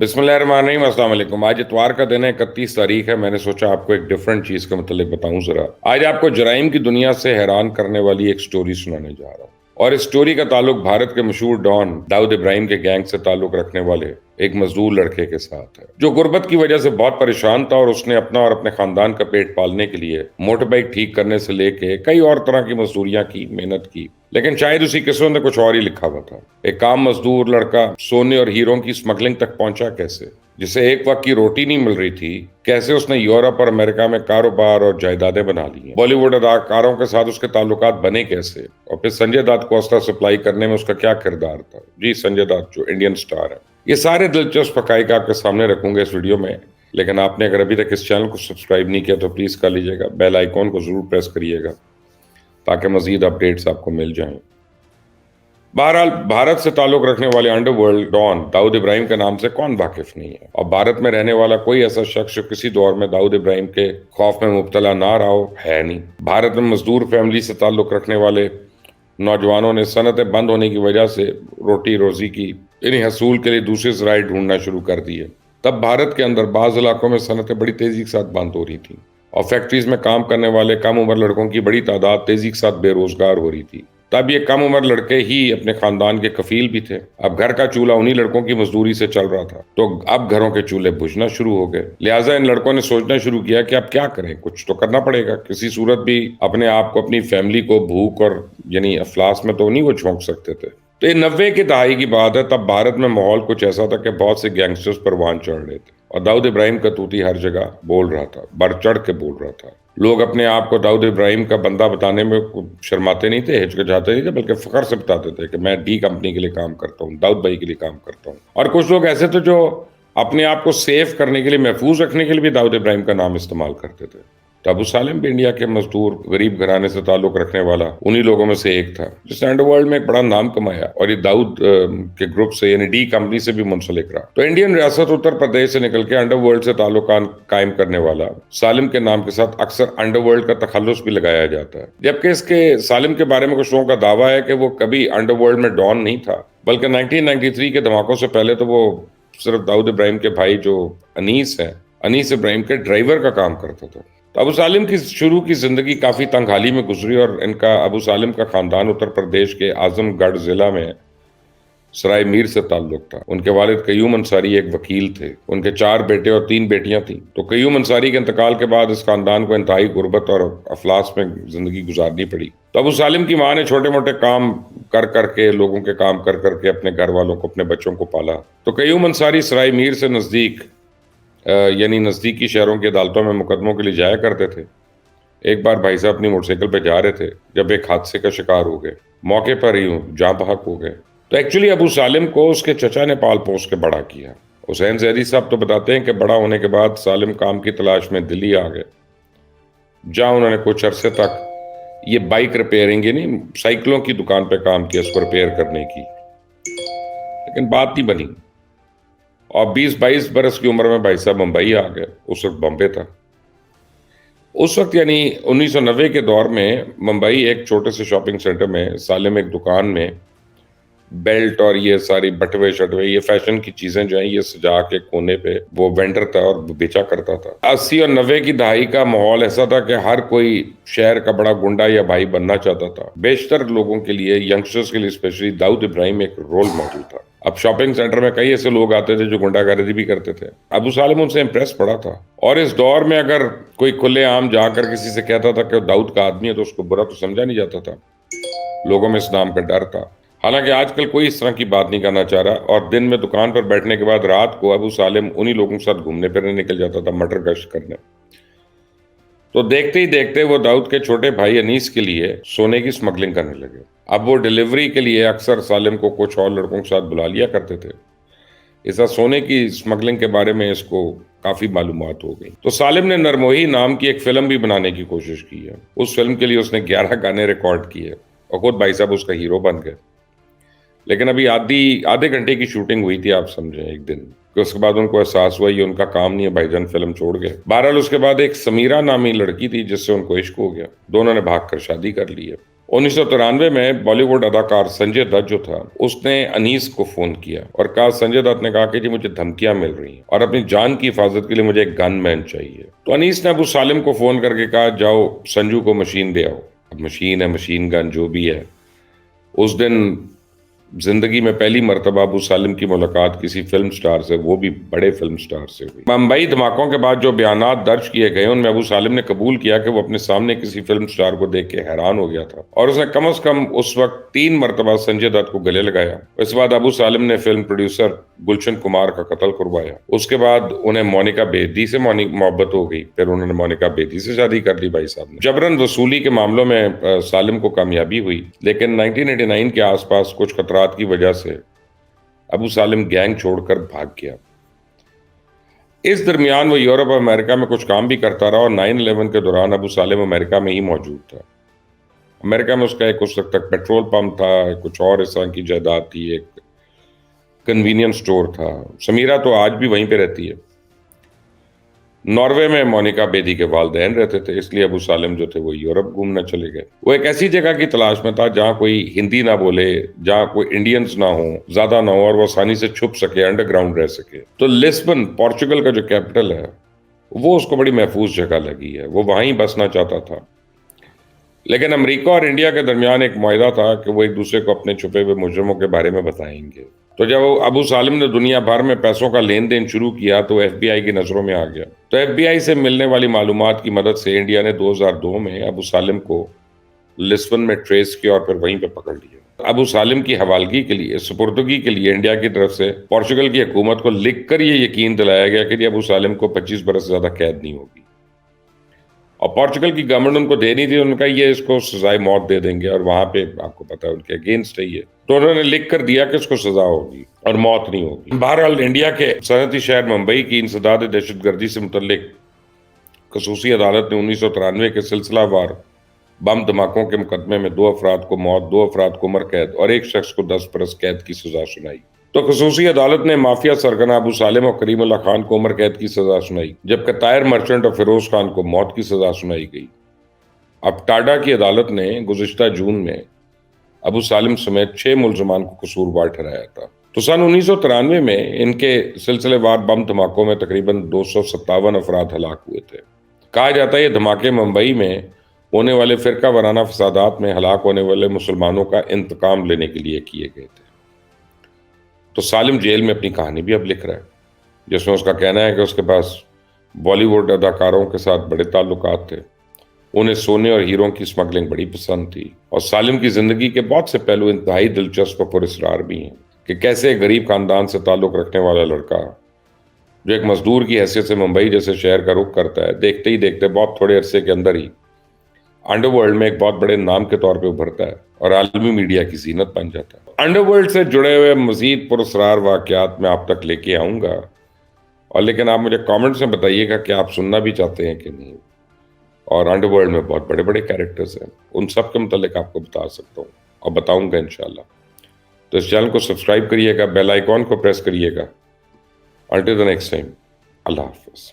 بسم اللہ الرحمن الرحیم۔ السلام علیکم۔ آج اتوار کا دن ہے، 31 تاریخ ہے۔ میں نے سوچا آپ کو ایک ڈیفرنٹ چیز کے متعلق بتاؤں ذرا۔ آج آپ کو جرائم کی دنیا سے حیران کرنے والی ایک سٹوری سنانے جا رہا ہوں، اور اس سٹوری کا تعلق بھارت کے مشہور ڈان داؤد ابراہیم کے گینگ سے تعلق رکھنے والے ایک مزدور لڑکے کے ساتھ ہے، جو غربت کی وجہ سے بہت پریشان تھا، اور اس نے اپنا اور اپنے خاندان کا پیٹ پالنے کے لیے موٹر بائک ٹھیک کرنے سے لے کے کئی اور طرح کی مزدوریاں کی، محنت کی، لیکن شاید اسی قسمت میں کچھ اور ہی لکھا ہوا تھا۔ ایک عام مزدور لڑکا سونے اور ہیروں کی سمگلنگ تک پہنچا کیسے؟ جسے ایک وقت کی روٹی نہیں مل رہی تھی، کیسے اس نے یورپ اور امریکہ میں کاروبار اور جائیدادیں بنا لی ہیں؟ بالی ووڈ اداکاروں کے ساتھ اس کے تعلقات بنے کیسے؟ اور پھر سنجے دت کو اسلحہ سپلائی کرنے میں اس کا کیا کردار تھا؟ جی، سنجے دت جو انڈین سٹار ہے۔ یہ سارے دلچسپ حقائق آپ کے سامنے رکھوں گے اس ویڈیو میں، لیکن آپ نے اگر ابھی تک اس چینل کو سبسکرائب نہیں کیا تو پلیز کر لیجئے گا، بیل آئیکن کو ضرور پریس کریے گا تاکہ مزید اپڈیٹس آپ کو مل جائیں۔ بہرحال، بھارت سے تعلق رکھنے والے انڈر ورلڈ ڈان داؤد ابراہیم کے نام سے کون واقف نہیں ہے؟ اور بھارت میں رہنے والا کوئی ایسا شخص جو کسی دور میں داؤد ابراہیم کے خوف میں مبتلا نہ رہا ہو، ہے نہیں۔ بھارت میں مزدور فیملی سے تعلق رکھنے والے نوجوانوں نے صنعتیں بند ہونے کی وجہ سے روٹی روزی کی حصول کے لیے دوسرے ذرائع ڈھونڈنا شروع کر دیے۔ تب بھارت کے اندر بعض علاقوں میں صنعتیں بڑی تیزی کے ساتھ بند ہو رہی تھیں، اور فیکٹریز میں کام کرنے والے کم عمر لڑکوں کی بڑی تعداد تیزی کے ساتھ بے روزگار ہو رہی تھی۔ تب یہ کم عمر لڑکے ہی اپنے خاندان کے کفیل بھی تھے۔ اب گھر کا چولہا انہی لڑکوں کی مزدوری سے چل رہا تھا، تو اب گھروں کے چولہے بجھنا شروع ہو گئے۔ لہٰذا ان لڑکوں نے سوچنا شروع کیا کہ اب کیا کریں، کچھ تو کرنا پڑے گا۔ کسی صورت بھی اپنے آپ کو، اپنی فیملی کو بھوک اور افلاس میں تو نہیں وہ جھونک سکتے تھے۔ تو یہ 90 کی دہائی کی بات ہے۔ تب بھارت میں ماحول کچھ ایسا تھا کہ بہت سے گینگسٹرز پروان چڑھ رہے تھے، اور داؤد ابراہیم کا طوطی ہر جگہ بول رہا تھا، بڑھ چڑھ کے بول رہا تھا۔ لوگ اپنے آپ کو داؤد ابراہیم کا بندہ بتانے میں شرماتے نہیں تھے، ہچکچاتے نہیں تھے، بلکہ فخر سے بتاتے تھے کہ میں ڈی کمپنی کے لیے کام کرتا ہوں، داؤد بھائی کے لیے کام کرتا ہوں۔ اور کچھ لوگ ایسے تھے جو اپنے آپ کو سیف کرنے کے لیے، محفوظ رکھنے کے لیے بھی داؤد ابراہیم کا نام استعمال کرتے تھے۔ تو ابو سالم بھی انڈیا کے مزدور غریب گھرانے سے تعلق رکھنے والا انہی لوگوں میں سے ایک تھا، جس نے انڈر ورلڈ میں ایک بڑا نام کمایا، اور یہ داؤد کے گروپ سے ڈی کمپنی سے بھی منسلک رہا۔ تو انڈین ریاست اتر پردیش سے نکل کے انڈر ورلڈ سے تعلقات قائم کرنے والا سالم کے نام کے ساتھ اکثر انڈر ورلڈ کا تخلص بھی لگایا جاتا ہے، جبکہ اس کے سالم کے بارے میں کچھ لوگوں کا دعویٰ ہے کہ وہ کبھی انڈر ورلڈ میں ڈان نہیں تھا، بلکہ 1993 کے دھماکوں سے پہلے تو وہ صرف داؤد ابراہیم کے بھائی جو انیس ابراہیم کے ڈرائیور کا کام کرتا تھا۔ تو ابو سالم کی شروع کی زندگی کافی تنگ حالی میں گزری، اور ابو سالم کا خاندان اتر پردیش کے اعظم گڑھ ضلع میں سرائے میر سے تعلق تھا۔ ان کے والد قیوم انصاری ایک وکیل تھے۔ ان کے 4 بیٹے اور 3 بیٹیاں تھیں۔ تو قیوم انصاری کے انتقال کے بعد اس خاندان کو انتہائی غربت اور افلاس میں زندگی گزارنی پڑی۔ تو ابو سالم کی ماں نے چھوٹے موٹے کام کر کے، لوگوں کے کام کر کے اپنے گھر والوں کو، اپنے بچوں کو پالا۔ تو قیوم انصاری سرائے میر سے نزدیکی شہروں کی عدالتوں میں مقدموں کے لیے جایا کرتے تھے۔ ایک بار بھائی صاحب اپنی موٹر سائیکل پہ جا رہے تھے جب ایک حادثے کا شکار ہو گئے، موقع پر ہی جاں بحق ہو گئے۔ تو ایکچولی ابو سالم کو اس کے چچا نے پال پوس کے بڑا کیا۔ حسین زیدی صاحب تو بتاتے ہیں کہ بڑا ہونے کے بعد سالم کام کی تلاش میں دلی آ گئے، جہاں انہوں نے کچھ عرصے تک یہ بائک ریپیئرنگ سائیکلوں کی دکان پہ کام کیا، اس کو ریپیئر کرنے کی، لیکن بات نہیں بنی۔ اور 20-22 برس کی عمر میں بھائی صاحب ممبئی آ گئے۔ اس وقت بمبے تھا۔ اس وقت 1990 کے دور میں ممبئی ایک چھوٹے سے شاپنگ سینٹر میں سالم ایک دکان میں بیلٹ اور یہ ساری بٹوے شٹوے، یہ فیشن کی چیزیں جو ہیں، یہ سجا کے کونے پہ وہ وینڈر تھا اور بیچا کرتا تھا۔ 80 اور 90 کی دہائی کا ماحول ایسا تھا کہ ہر کوئی شہر کا بڑا گنڈا یا بھائی بننا چاہتا تھا۔ بیشتر لوگوں کے لیے، ینگسٹرز کے لیے اسپیشلی، داؤد ابراہیم ایک رول ماڈل تھا۔ اب شاپنگ سینٹر میں کئی ایسے لوگ آتے تھے جو گنڈا گردی بھی کرتے تھے۔ ابو سالم ان سے امپریس پڑا تھا، اور اس دور میں اگر کوئی کھلے عام جا کر کسی سے کہتا تھا کہ داؤد کا آدمی ہے تو اس کو برا تو سمجھا نہیں جاتا تھا۔ لوگوں میں اس نام کا ڈر تھا۔ حالانکہ آج کل کوئی اس طرح کی بات نہیں کرنا چاہ رہا، اور دن میں دکان پر بیٹھنے کے بعد رات کو ابو سالم انہی لوگوں کے ساتھ گھومنے پھرنے نکل جاتا تھا، مٹر گشت کرنے۔ تو دیکھتے ہی دیکھتے وہ داؤد کے چھوٹے بھائی انیس کے لیے سونے کی سمگلنگ کرنے لگے۔ اب وہ ڈیلیوری کے لیے اکثر سالم کو کچھ اور لڑکوں کے ساتھ بلا لیا کرتے تھے۔ اس طرح سونے کی سمگلنگ کے بارے میں اس کو کافی معلومات ہو گئی۔ تو سالم نے نرموہی نام کی ایک فلم بھی بنانے کی کوشش کی ہے۔ اس فلم کے لیے اس نے 11 گانے ریکارڈ کیے، اور خود بھائی صاحب اس کا ہیرو بن گئے۔ لیکن ابھی آدھے گھنٹے کی شوٹنگ ہوئی تھی، آپ سمجھیں، ایک دن کہ اس کے بعد ان کو احساس ہوا یہ ان کا کام نہیں ہے، بھائی جان فلم چھوڑ گئے۔ بہرحال اس کے بعد ایک سمیرہ نامی لڑکی تھی جس سے ان کو عشق ہو گیا۔ دونوں نے بھاگ کر شادی کر لی ہے۔ 1993 میں بالی ووڈ اداکار سنجے دت جو تھا، اس نے انیس کو فون کیا اور کہا، سنجے دت نے کہا کہ جی مجھے دھمکیاں مل رہی ہیں اور اپنی جان کی حفاظت کے لیے مجھے ایک گن مین چاہیے۔ تو انیس نے ابو سالم کو فون کر کے کہا، جاؤ سنجو کو مشین دے آؤ۔ اب مشین ہے، مشین گن جو بھی ہے۔ اس دن زندگی میں پہلی مرتبہ ابو سالم کی ملاقات کسی فلم سٹار سے، وہ بھی بڑے فلم سٹار سے ہوئی۔ ممبئی دھماکوں کے بعد جو بیانات درج کیے گئے ان میں ابو سالم نے قبول کیا کہ وہ اپنے سامنے کسی فلم سٹار کو دیکھ کے حیران ہو گیا تھا، اور اس نے کم از کم اس وقت 3 مرتبہ سنجے دت کو گلے لگایا۔ اس کے بعد ابو سالم نے فلم پروڈیوسر گلشن کمار کا قتل کروایا۔ اس کے بعد انہیں مونیکا بیدی سے محبت ہو گئی، پھر انہوں نے مونیکا بیدی سے شادی کر لی بھائی صاحب نے۔ جبرن وصولی کے معاملوں میں سالم کو کامیابی ہوئی، لیکن 1989 کے آس پاس کچھ خطرات کی وجہ سے ابو سالم گینگ چھوڑ کر بھاگ گیا۔ اس درمیان وہ یورپ اور امریکہ میں کچھ کام بھی کرتا رہا، اور 9/11 کے دوران ابو سالم امریکہ میں ہی موجود تھا۔ امریکہ میں اس کا ایک اس وقت تک پیٹرول پمپ تھا، کچھ اور اس طرح کی جائیداد تھی، ایک کنوینئنس سٹور تھا۔ سمیرہ تو آج بھی وہیں پہ رہتی ہے۔ ناروے میں مونیکا بیدی کے والدین رہتے تھے، اس لیے ابو سالم جو تھے وہ یورپ گھومنا چلے گئے۔ وہ ایک ایسی جگہ کی تلاش میں تھا جہاں کوئی ہندی نہ بولے، جہاں کوئی انڈینز نہ ہوں، زیادہ نہ ہو، اور وہ آسانی سے چھپ سکے، انڈر گراؤنڈ رہ سکے۔ تو لسبن پورچوگل کا جو کیپٹل ہے، وہ اس کو بڑی محفوظ جگہ لگی ہے، وہ وہاں ہی بسنا چاہتا تھا۔ لیکن امریکہ اور انڈیا کے درمیان ایک معاہدہ تھا کہ وہ ایک دوسرے کو اپنے چھپے ہوئے مجرموں کے بارے میں بتائیں گے۔ تو جب ابو سالم نے دنیا بھر میں پیسوں کا لین دین شروع کیا تو ایف بی آئی کی نظروں میں آ گیا۔ تو ایف بی آئی سے ملنے والی معلومات کی مدد سے انڈیا نے 2002 میں ابو سالم کو لسبن میں ٹریس کیا اور پھر وہیں پہ پکڑ لیا۔ ابو سالم کی حوالگی کے لیے، سپردگی کے لیے انڈیا کی طرف سے پورچوگل کی حکومت کو لکھ کر یہ یقین دلایا گیا کہ ابو سالم کو 25 برس سے زیادہ قید نہیں ہوگی، اور پورچوگل کی گورنمنٹ ان کو دے نہیں تھی، ان کا یہ اس کو سزائے موت دے دیں گے، اور وہاں پہ آپ کو پتا ہے ان کے اگینسٹ ہے یہ، تو انہوں نے لکھ کر دیا کہ اس کو سزا ہوگی اور موت نہیں ہوگی۔ بہرحال انڈیا کے صنعتی شہر ممبئی کی انسداد دہشت گردی سے متعلق خصوصی عدالت نے 1993 کے سلسلہ وار بم دھماکوں کے مقدمے میں 2 افراد کو موت، 2 افراد کو عمر قید اور 1 شخص کو 10 برس قید کی سزا سنائی۔ تو خصوصی عدالت نے مافیا سرگنا ابو سالم اور کریم اللہ خان کو عمر قید کی سزا سنائی، جبکہ طاہر مرچنٹ اور فیروز خان کو موت کی سزا سنائی گئی۔ اب ٹاڈا کی عدالت نے گزشتہ جون میں ابو سالم سمیت 6 ملزمان کو قصوروار ٹھہرایا تھا۔ تو سن 1993 میں ان کے سلسلے وار بم دھماکوں میں تقریباً 257 افراد ہلاک ہوئے تھے۔ کہا جاتا ہے یہ دھماکے ممبئی میں ہونے والے فرقہ وارانہ فسادات میں ہلاک ہونے والے مسلمانوں کا انتقام لینے کے لیے کیے گئے تھے۔ تو سالم جیل میں اپنی کہانی بھی اب لکھ رہا ہے، جس میں اس کا کہنا ہے کہ اس کے پاس بالی ووڈ اداکاروں کے ساتھ بڑے تعلقات تھے، انہیں سونے اور ہیروں کی سمگلنگ بڑی پسند تھی، اور سالم کی زندگی کے بہت سے پہلو انتہائی دلچسپ اور پراسرار بھی ہیں، کہ کیسے ایک غریب خاندان سے تعلق رکھنے والا لڑکا جو ایک مزدور کی حیثیت سے ممبئی جیسے شہر کا رخ کرتا ہے، دیکھتے ہی دیکھتے بہت تھوڑے عرصے کے اندر ہی انڈر ورلڈ میں ایک بہت بڑے نام کے طور پہ ابھرتا ہے اور عالمی میڈیا کی زینت بن جاتا ہے۔ انڈر ورلڈ سے جڑے ہوئے مزید پراسرار واقعات میں آپ تک لے کے آؤں گا، اور لیکن آپ مجھے کامنٹس میں بتائیے گا کہ آپ سننا بھی چاہتے ہیں کہ نہیں، اور انڈر ورلڈ میں بہت بڑے بڑے کیریکٹرز ہیں، ان سب کے متعلق آپ کو بتا سکتا ہوں اور بتاؤں گا انشاءاللہ۔ تو اس چینل کو سبسکرائب کریے گا، بیل آئیکن کو پریس کریے گا۔ Until the next time، اللہ حافظ۔